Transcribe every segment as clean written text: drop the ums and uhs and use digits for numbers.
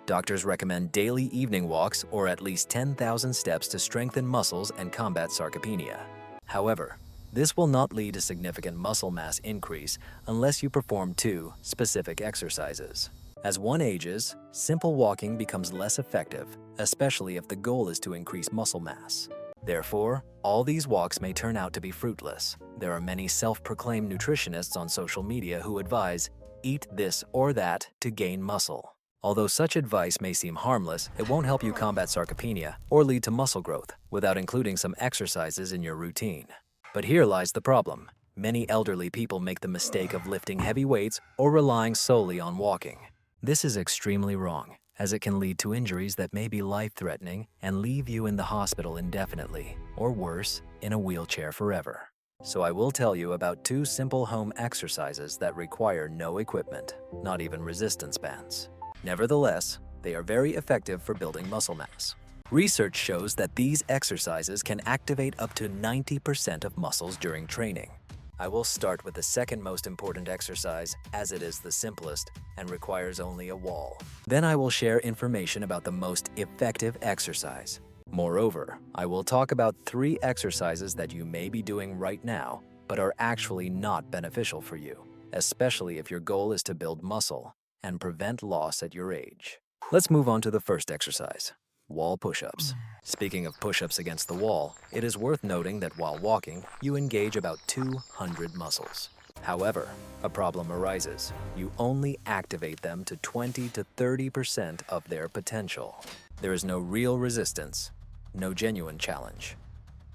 Doctors recommend daily evening walks or at least 10,000 steps to strengthen muscles and combat sarcopenia. However, this will not lead to significant muscle mass increase unless you perform two specific exercises. As one ages, simple walking becomes less effective, especially if the goal is to increase muscle mass. Therefore, all these walks may turn out to be fruitless. There are many self-proclaimed nutritionists on social media who advise, eat this or that to gain muscle. Although such advice may seem harmless, it won't help you combat sarcopenia or lead to muscle growth without including some exercises in your routine. But here lies the problem. Many elderly people make the mistake of lifting heavy weights or relying solely on walking. This is extremely wrong, as it can lead to injuries that may be life-threatening and leave you in the hospital indefinitely, or worse, in a wheelchair forever. So I will tell you about two simple home exercises that require no equipment, not even resistance bands. Nevertheless, they are very effective for building muscle mass. Research shows that these exercises can activate up to 90% of muscles during training. I will start with the second most important exercise, as it is the simplest and requires only a wall. Then I will share information about the most effective exercise. Moreover, I will talk about 3 exercises that you may be doing right now, but are actually not beneficial for you, especially if your goal is to build muscle and prevent loss at your age. Let's move on to the first exercise, wall push-ups. Speaking of push-ups against the wall, it is worth noting that while walking, you engage about 200 muscles. However, a problem arises. You only activate them to 20 to 30% of their potential. There is no real resistance, no genuine challenge.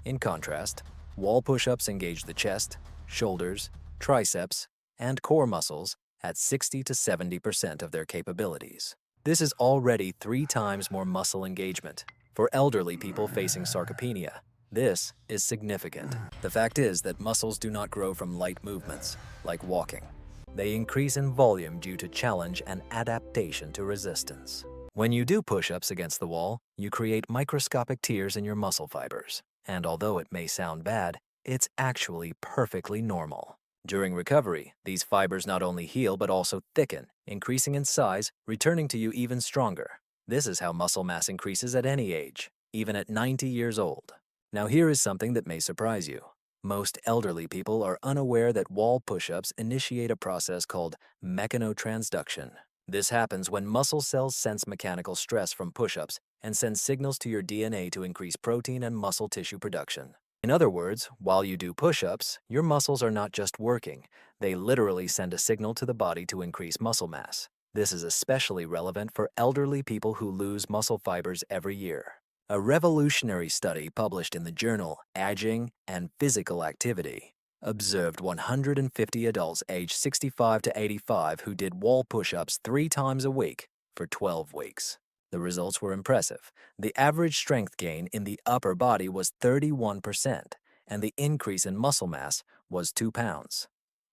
In contrast, wall push-ups engage the chest, shoulders, triceps, and core muscles at 60 to 70% of their capabilities. This is already 3 times more muscle engagement. For elderly people facing sarcopenia, this is significant. The fact is that muscles do not grow from light movements, like walking. They increase in volume due to challenge and adaptation to resistance. When you do push-ups against the wall, you create microscopic tears in your muscle fibers. And although it may sound bad, it's actually perfectly normal. During recovery, these fibers not only heal but also thicken, increasing in size, returning to you even stronger. This is how muscle mass increases at any age, even at 90 years old. Now here is something that may surprise you. Most elderly people are unaware that wall push-ups initiate a process called mechanotransduction. This happens when muscle cells sense mechanical stress from push-ups and send signals to your DNA to increase protein and muscle tissue production. In other words, while you do push-ups, your muscles are not just working, they literally send a signal to the body to increase muscle mass. This is especially relevant for elderly people who lose muscle fibers every year. A revolutionary study published in the journal Aging and Physical Activity observed 150 adults aged 65 to 85 who did wall push-ups 3 times a week for 12 weeks. The results were impressive. The average strength gain in the upper body was 31%, and the increase in muscle mass was 2 pounds.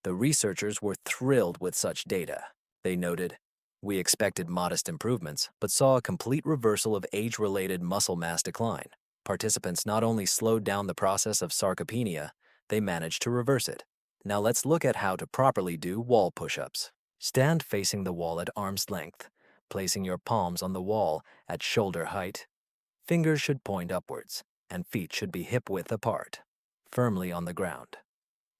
The researchers were thrilled with such data. They noted, "We expected modest improvements, but saw a complete reversal of age-related muscle mass decline. Participants not only slowed down the process of sarcopenia, they managed to reverse it." Now let's look at how to properly do wall push-ups. Stand facing the wall at arm's length, placing your palms on the wall at shoulder height. Fingers should point upwards, and feet should be hip-width apart, firmly on the ground.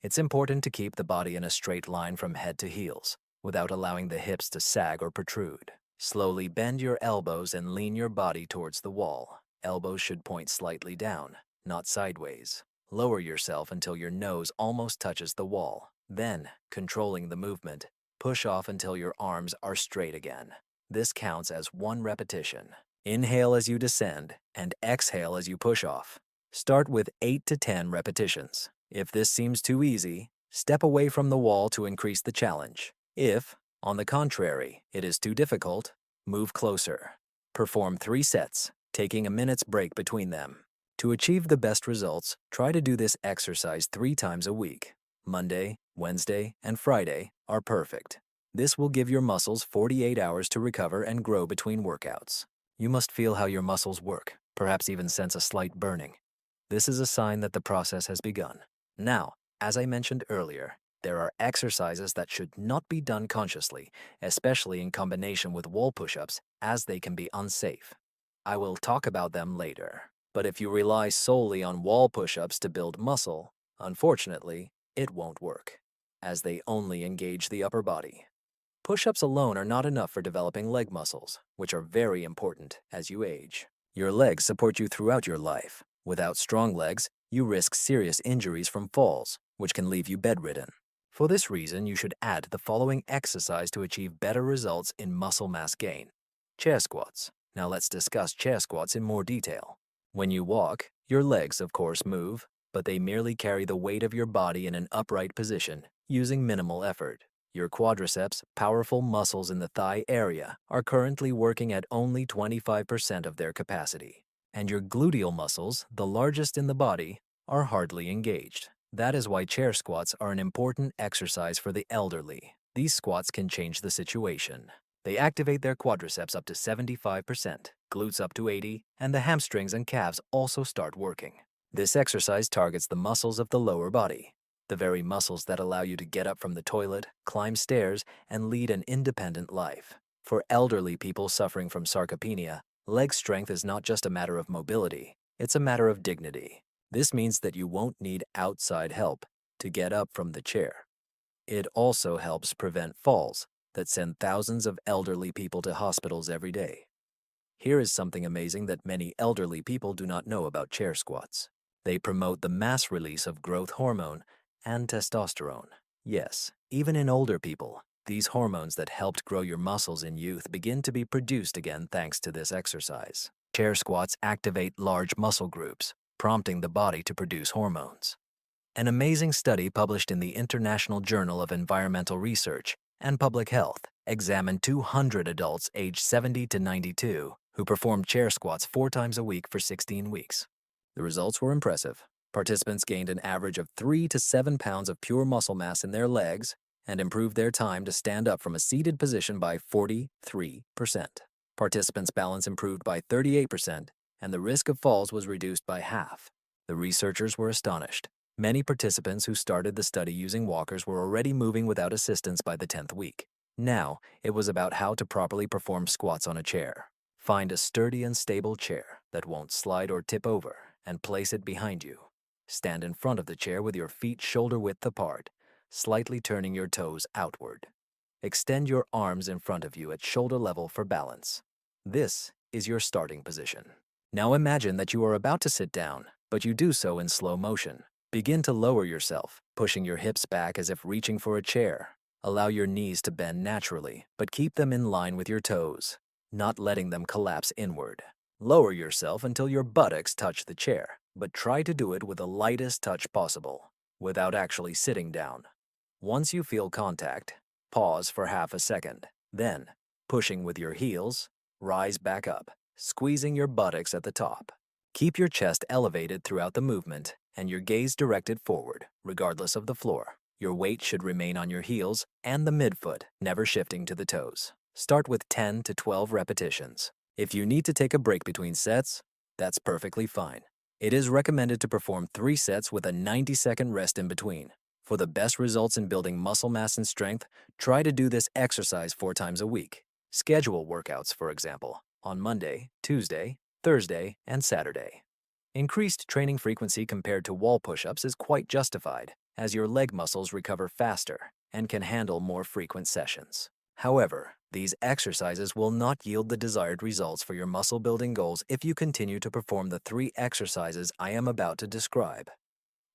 It's important to keep the body in a straight line from head to heels, without allowing the hips to sag or protrude. Slowly bend your elbows and lean your body towards the wall. Elbows should point slightly down, not sideways. Lower yourself until your nose almost touches the wall. Then, controlling the movement, push off until your arms are straight again. This counts as 1 repetition. Inhale as you descend and exhale as you push off. Start with 8 to 10 repetitions. If this seems too easy, step away from the wall to increase the challenge. If, on the contrary, it is too difficult, move closer. Perform 3 sets, taking a minute's break between them. To achieve the best results, try to do this exercise 3 times a week. Monday, Wednesday, and Friday are perfect. This will give your muscles 48 hours to recover and grow between workouts. You must feel how your muscles work, perhaps even sense a slight burning. This is a sign that the process has begun. Now, as I mentioned earlier, There are exercises that should not be done consciously, especially in combination with wall push-ups, as they can be unsafe. I will talk about them later. But if you rely solely on wall push-ups to build muscle, unfortunately, it won't work, as they only engage the upper body. Push-ups alone are not enough for developing leg muscles, which are very important as you age. Your legs support you throughout your life. Without strong legs, you risk serious injuries from falls, which can leave you bedridden. For this reason, you should add the following exercise to achieve better results in muscle mass gain. Chair squats. Now let's discuss chair squats in more detail. When you walk, your legs of course move, but they merely carry the weight of your body in an upright position, using minimal effort. Your quadriceps, powerful muscles in the thigh area, are currently working at only 25% of their capacity. And your gluteal muscles, the largest in the body, are hardly engaged. That is why chair squats are an important exercise for the elderly. These squats can change the situation. They activate their quadriceps up to 75%, glutes up to 80%, and the hamstrings and calves also start working. This exercise targets the muscles of the lower body, the very muscles that allow you to get up from the toilet, climb stairs, and lead an independent life. For elderly people suffering from sarcopenia, leg strength is not just a matter of mobility, it's a matter of dignity. This means that you won't need outside help to get up from the chair. It also helps prevent falls that send thousands of elderly people to hospitals every day. Here is something amazing that many elderly people do not know about chair squats. They promote the mass release of growth hormone and testosterone. Yes, even in older people, these hormones that helped grow your muscles in youth begin to be produced again thanks to this exercise. Chair squats activate large muscle groups, prompting the body to produce hormones. An amazing study published in the International Journal of Environmental Research and Public Health examined 200 adults aged 70 to 92 who performed chair squats 4 times a week for 16 weeks. The results were impressive. Participants gained an average of 3 to 7 pounds of pure muscle mass in their legs and improved their time to stand up from a seated position by 43%. Participants' balance improved by 38%, and the risk of falls was reduced by half. The researchers were astonished. Many participants who started the study using walkers were already moving without assistance by the 10th week. Now, it was about how to properly perform squats on a chair. Find a sturdy and stable chair that won't slide or tip over and place it behind you. Stand in front of the chair with your feet shoulder-width apart, slightly turning your toes outward. Extend your arms in front of you at shoulder level for balance. This is your starting position. Now imagine that you are about to sit down, but you do so in slow motion. Begin to lower yourself, pushing your hips back as if reaching for a chair. Allow your knees to bend naturally, but keep them in line with your toes, not letting them collapse inward. Lower yourself until your buttocks touch the chair, but try to do it with the lightest touch possible, without actually sitting down. Once you feel contact, pause for half a second. Then, pushing with your heels, rise back up, squeezing your buttocks at the top. Keep your chest elevated throughout the movement and your gaze directed forward, regardless of the floor. Your weight should remain on your heels and the midfoot, never shifting to the toes. Start with 10 to 12 repetitions. If you need to take a break between sets, that's perfectly fine. It is recommended to perform 3 sets with a 90-second rest in between. For the best results in building muscle mass and strength, try to do this exercise 4 times a week. Schedule workouts, for example, on Monday, Tuesday, Thursday, and Saturday. Increased training frequency compared to wall push-ups is quite justified, as your leg muscles recover faster and can handle more frequent sessions. However, these exercises will not yield the desired results for your muscle building goals if you continue to perform the 3 exercises I am about to describe.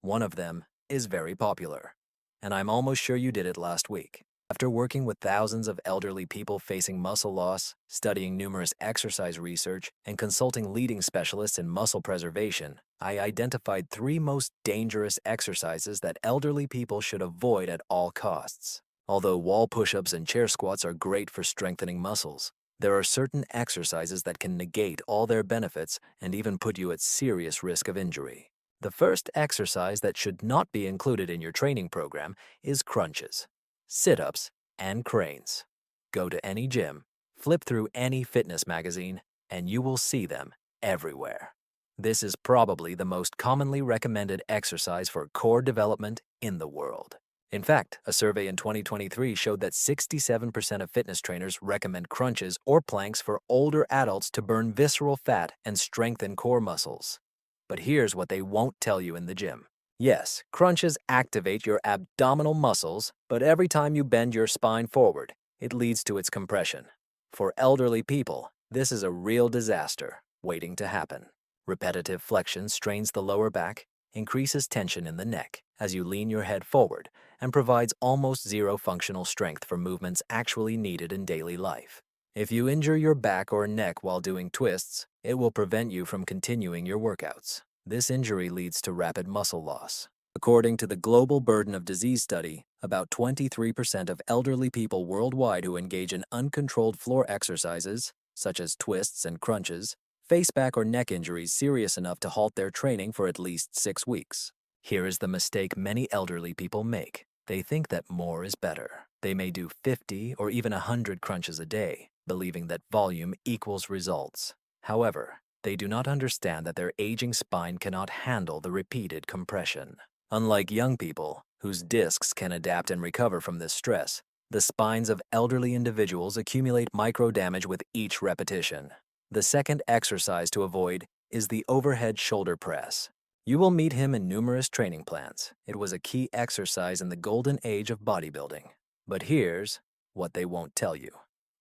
One of them is very popular, and I'm almost sure you did it last week. After working with thousands of elderly people facing muscle loss, studying numerous exercise research, and consulting leading specialists in muscle preservation, I identified 3 most dangerous exercises that elderly people should avoid at all costs. Although wall push-ups and chair squats are great for strengthening muscles, there are certain exercises that can negate all their benefits and even put you at serious risk of injury. The first exercise that should not be included in your training program is crunches, sit-ups, and cranes. Go to any gym, flip through any fitness magazine, and you will see them everywhere. This is probably the most commonly recommended exercise for core development in the world. In fact, a survey in 2023 showed that 67% of fitness trainers recommend crunches or planks for older adults to burn visceral fat and strengthen core muscles. But here's what they won't tell you in the gym. Yes, crunches activate your abdominal muscles, but every time you bend your spine forward, it leads to its compression. For elderly people, this is a real disaster waiting to happen. Repetitive flexion strains the lower back, increases tension in the neck as you lean your head forward, and provides almost zero functional strength for movements actually needed in daily life. If you injure your back or neck while doing twists, it will prevent you from continuing your workouts. This injury leads to rapid muscle loss. According to the Global Burden of Disease study, about 23% of elderly people worldwide who engage in uncontrolled floor exercises, such as twists and crunches, face back or neck injuries serious enough to halt their training for at least 6 weeks. Here is the mistake many elderly people make. They think that more is better. They may do 50 or even 100 crunches a day, believing that volume equals results. However, they do not understand that their aging spine cannot handle the repeated compression. Unlike young people, whose discs can adapt and recover from this stress, the spines of elderly individuals accumulate micro damage with each repetition. The second exercise to avoid is the overhead shoulder press. You will meet him in numerous training plans. It was a key exercise in the golden age of bodybuilding. But here's what they won't tell you.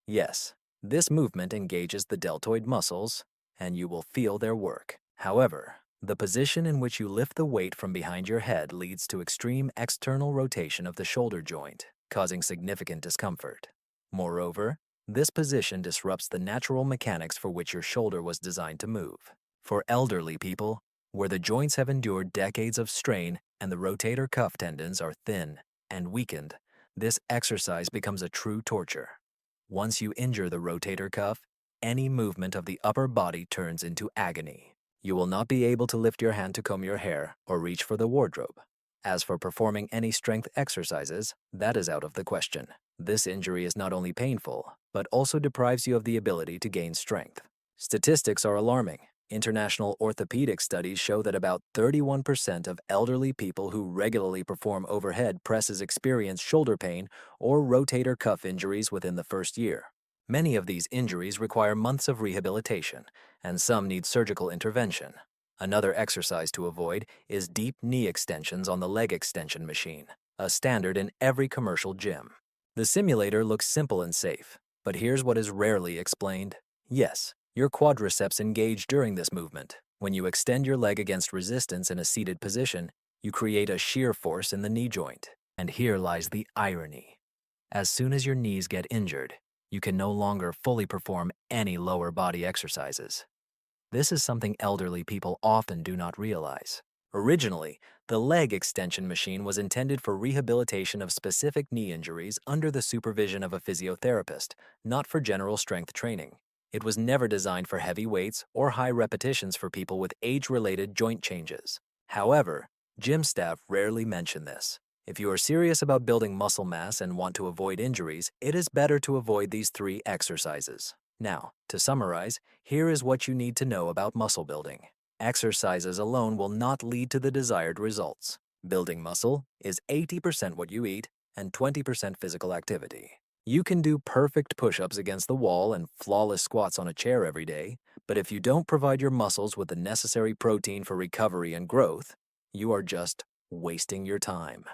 Yes, this movement engages the deltoid muscles, and you will feel their work. However, the position in which you lift the weight from behind your head leads to extreme external rotation of the shoulder joint, causing significant discomfort. Moreover, this position disrupts the natural mechanics for which your shoulder was designed to move. For elderly people, where the joints have endured decades of strain and the rotator cuff tendons are thin and weakened, this exercise becomes a true torture. Once you injure the rotator cuff, any movement of the upper body turns into agony. You will not be able to lift your hand to comb your hair or reach for the wardrobe. As for performing any strength exercises, that is out of the question. This injury is not only painful, but also deprives you of the ability to gain strength. Statistics are alarming. International orthopedic studies show that about 31% of elderly people who regularly perform overhead presses experience shoulder pain or rotator cuff injuries within the first year. Many of these injuries require months of rehabilitation, and some need surgical intervention. Another exercise to avoid is deep knee extensions on the leg extension machine, a standard in every commercial gym. The simulator looks simple and safe, but here's what is rarely explained. Yes, your quadriceps engage during this movement. When you extend your leg against resistance in a seated position, you create a shear force in the knee joint. And here lies the irony. As soon as your knees get injured, you can no longer fully perform any lower body exercises. This is something elderly people often do not realize. Originally, the leg extension machine was intended for rehabilitation of specific knee injuries under the supervision of a physiotherapist, not for general strength training. It was never designed for heavy weights or high repetitions for people with age-related joint changes. However, gym staff rarely mention this. If you are serious about building muscle mass and want to avoid injuries, it is better to avoid these 3 exercises. Now, to summarize, here is what you need to know about muscle building. Exercises alone will not lead to the desired results. Building muscle is 80% what you eat and 20% physical activity. You can do perfect push-ups against the wall and flawless squats on a chair every day, but if you don't provide your muscles with the necessary protein for recovery and growth, you are just wasting your time.